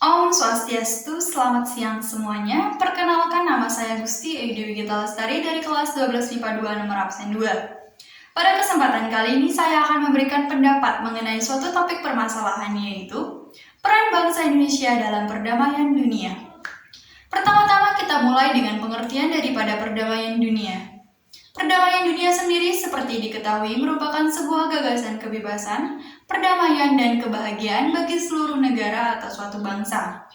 Om Swastiastu, selamat siang semuanya. Perkenalkan, nama saya Gusti Dewi Gita Lestari dari kelas 12 MIPA 2 nomor absen 2. Pada kesempatan kali ini saya akan memberikan pendapat mengenai suatu topik permasalahan, yaitu peran bangsa Indonesia dalam perdamaian dunia. Pertama-tama kita mulai dengan pengertian daripada perdamaian dunia. Perdamaian dunia sendiri seperti diketahui merupakan sebuah gagasan kebebasan, perdamaian dan kebahagiaan bagi seluruh negara atau suatu bangsa.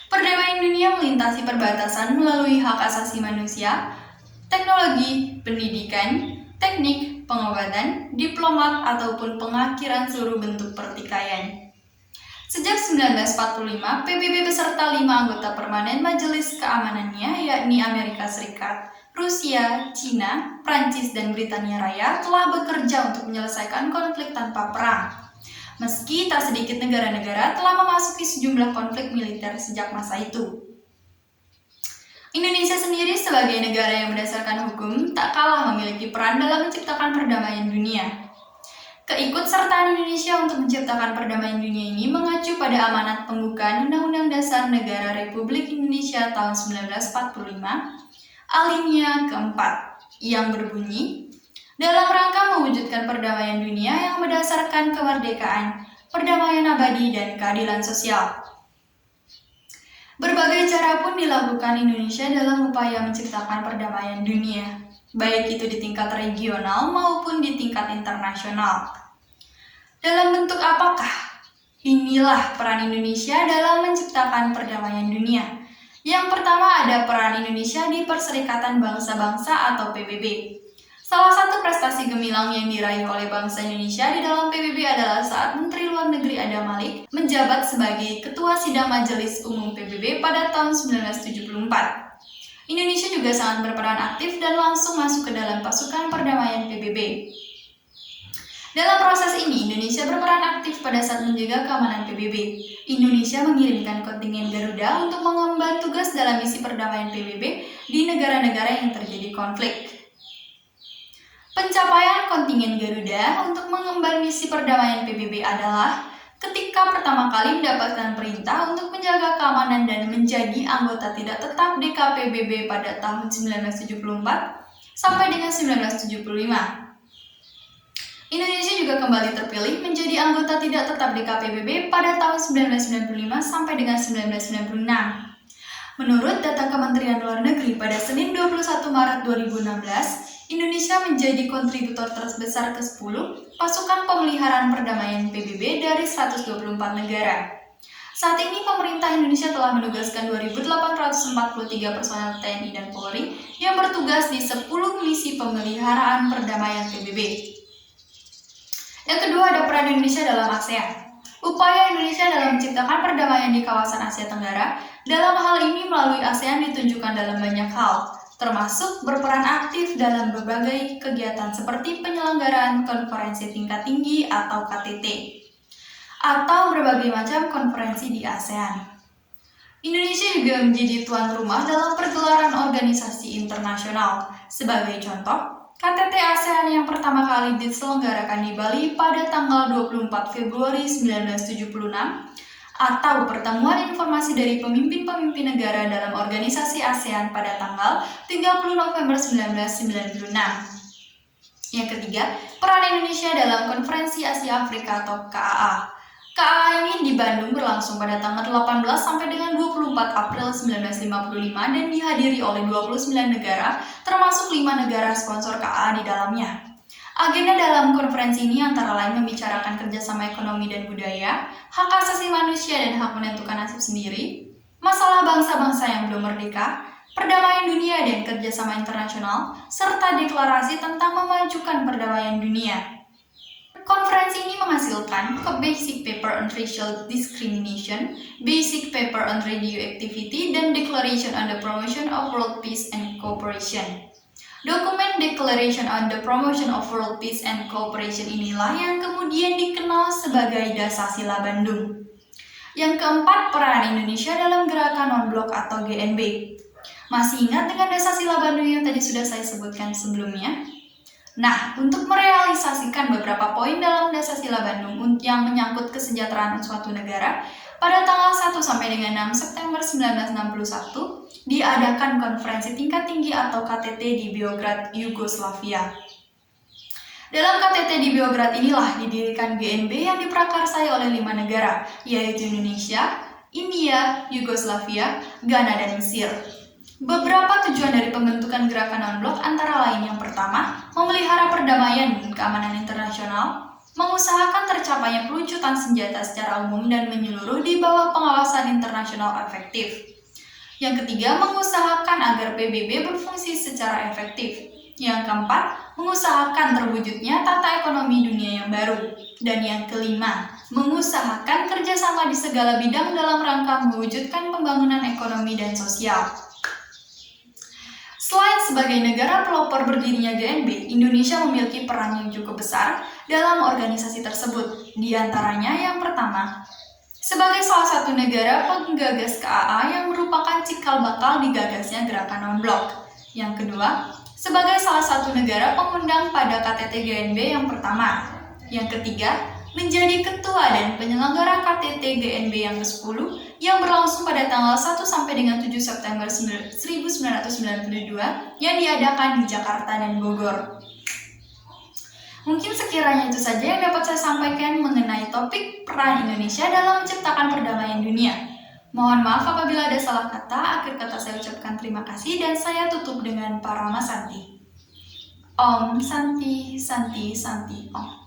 Perdamaian dunia melintasi perbatasan melalui hak asasi manusia, teknologi, pendidikan, teknik, pengobatan, diplomat, ataupun pengakhiran seluruh bentuk pertikaian. Sejak 1945, PBB beserta 5 anggota permanen Majelis Keamanannya, yakni Amerika Serikat, Rusia, Cina, Prancis, dan Britania Raya telah bekerja untuk menyelesaikan konflik tanpa perang. Meski tak sedikit negara-negara telah memasuki sejumlah konflik militer sejak masa itu. Indonesia sendiri sebagai negara yang berdasarkan hukum tak kalah memiliki peran dalam menciptakan perdamaian dunia. Keikutsertaan Indonesia untuk menciptakan perdamaian dunia ini mengacu pada amanat pembukaan Undang-Undang Dasar Negara Republik Indonesia tahun 1945, alinea keempat, yang berbunyi, dalam rangka mewujudkan perdamaian dunia yang berdasarkan kemerdekaan, perdamaian abadi, dan keadilan sosial. Berbagai cara pun dilakukan Indonesia dalam upaya menciptakan perdamaian dunia, baik itu di tingkat regional maupun di tingkat internasional. Dalam bentuk apakah? Inilah peran Indonesia dalam menciptakan perdamaian dunia. Yang pertama ada peran Indonesia di Perserikatan Bangsa-Bangsa atau PBB. Salah satu prestasi gemilang yang diraih oleh bangsa Indonesia di dalam PBB adalah saat Menteri Luar Negeri Adam Malik menjabat sebagai Ketua Sidang Majelis Umum PBB pada tahun 1974. Indonesia juga sangat berperan aktif dan langsung masuk ke dalam pasukan perdamaian PBB. Dalam proses ini, Indonesia berperan aktif pada saat menjaga keamanan PBB. Indonesia mengirimkan kontingen Garuda untuk mengemban tugas dalam misi perdamaian PBB di negara-negara yang terjadi konflik. Pencapaian kontingen Garuda untuk mengemban misi perdamaian PBB adalah ketika pertama kali mendapatkan perintah untuk menjaga keamanan dan menjadi anggota tidak tetap DKPBB pada tahun 1974 sampai dengan 1975. Indonesia juga kembali terpilih menjadi anggota tidak tetap DKPBB pada tahun 1995 sampai dengan 1996. Menurut data Kementerian Luar Negeri pada Senin 21 Maret 2016, Indonesia menjadi kontributor terbesar ke-10 pasukan pemeliharaan perdamaian PBB dari 124 negara. Saat ini pemerintah Indonesia telah menugaskan 2.843 personel TNI dan Polri yang bertugas di 10 misi pemeliharaan perdamaian PBB. Yang kedua ada peran Indonesia dalam ASEAN. Upaya Indonesia dalam menciptakan perdamaian di kawasan Asia Tenggara dalam hal ini melalui ASEAN ditunjukkan dalam banyak hal, termasuk berperan aktif dalam berbagai kegiatan seperti penyelenggaraan konferensi tingkat tinggi atau KTT, atau berbagai macam konferensi di ASEAN. Indonesia juga menjadi tuan rumah dalam pergelaran organisasi internasional. Sebagai contoh, KTT ASEAN yang pertama kali diselenggarakan di Bali pada tanggal 24 Februari 1976 atau pertemuan informasi dari pemimpin-pemimpin negara dalam organisasi ASEAN pada tanggal 30 November 1996. Yang ketiga, peran Indonesia dalam Konferensi Asia Afrika atau KAA. KAA ini di Bandung berlangsung pada tanggal 18 sampai dengan 24 April 1955 dan dihadiri oleh 29 negara, termasuk 5 negara sponsor KAA di dalamnya. Agenda dalam konferensi ini antara lain membicarakan kerjasama ekonomi dan budaya, hak asasi manusia dan hak menentukan nasib sendiri, masalah bangsa-bangsa yang belum merdeka, perdamaian dunia dan kerjasama internasional, serta deklarasi tentang memajukan perdamaian dunia. Konferensi ini menghasilkan Basic Paper on Racial Discrimination, Basic Paper on Radioactivity, dan Declaration on the Promotion of World Peace and Cooperation. Dokumen Declaration on the Promotion of World Peace and Cooperation inilah yang kemudian dikenal sebagai Dasar-Sila Bandung. Yang keempat, peran Indonesia dalam gerakan non-blok atau GNB. Masih ingat dengan Dasar-Sila Bandung yang tadi sudah saya sebutkan sebelumnya? Nah, untuk merealisasikan beberapa poin dalam Dasar-Sila Bandung yang menyangkut kesejahteraan suatu negara, Pada tanggal 1 sampai dengan 6 September 1961, diadakan konferensi tingkat tinggi atau KTT di Beograd, Yugoslavia. Dalam KTT di Beograd inilah didirikan GNB yang diprakarsai oleh 5 negara, yaitu Indonesia, India, Yugoslavia, Ghana, dan Mesir. Beberapa tujuan dari pembentukan gerakan non-blok antara lain yang pertama, memelihara perdamaian dan keamanan internasional, mengusahakan tercapainya pelucutan senjata secara umum dan menyeluruh di bawah pengawasan internasional efektif. Yang ketiga, mengusahakan agar PBB berfungsi secara efektif. Yang keempat, mengusahakan terwujudnya tata ekonomi dunia yang baru. Dan yang kelima, mengusahakan kerjasama di segala bidang dalam rangka mewujudkan pembangunan ekonomi dan sosial. Selain sebagai negara pelopor berdirinya GNB, Indonesia memiliki peran yang cukup besar dalam organisasi tersebut. Di antaranya yang pertama, sebagai salah satu negara penggagas KAA yang merupakan cikal bakal digagasnya gerakan non-blok. Yang kedua, sebagai salah satu negara pengundang pada KTT GNB yang pertama. Yang ketiga, menjadi ketua dan penyelenggara KTT GNB yang ke-10 yang berlangsung pada tanggal 1 sampai dengan 7 September 1992 yang diadakan di Jakarta dan Bogor. Mungkin sekiranya itu saja yang dapat saya sampaikan mengenai topik peran Indonesia dalam menciptakan perdamaian dunia. Mohon maaf apabila ada salah kata. Akhir kata saya ucapkan terima kasih dan saya tutup dengan Parama Santi. Om Santi Santi Santi Om.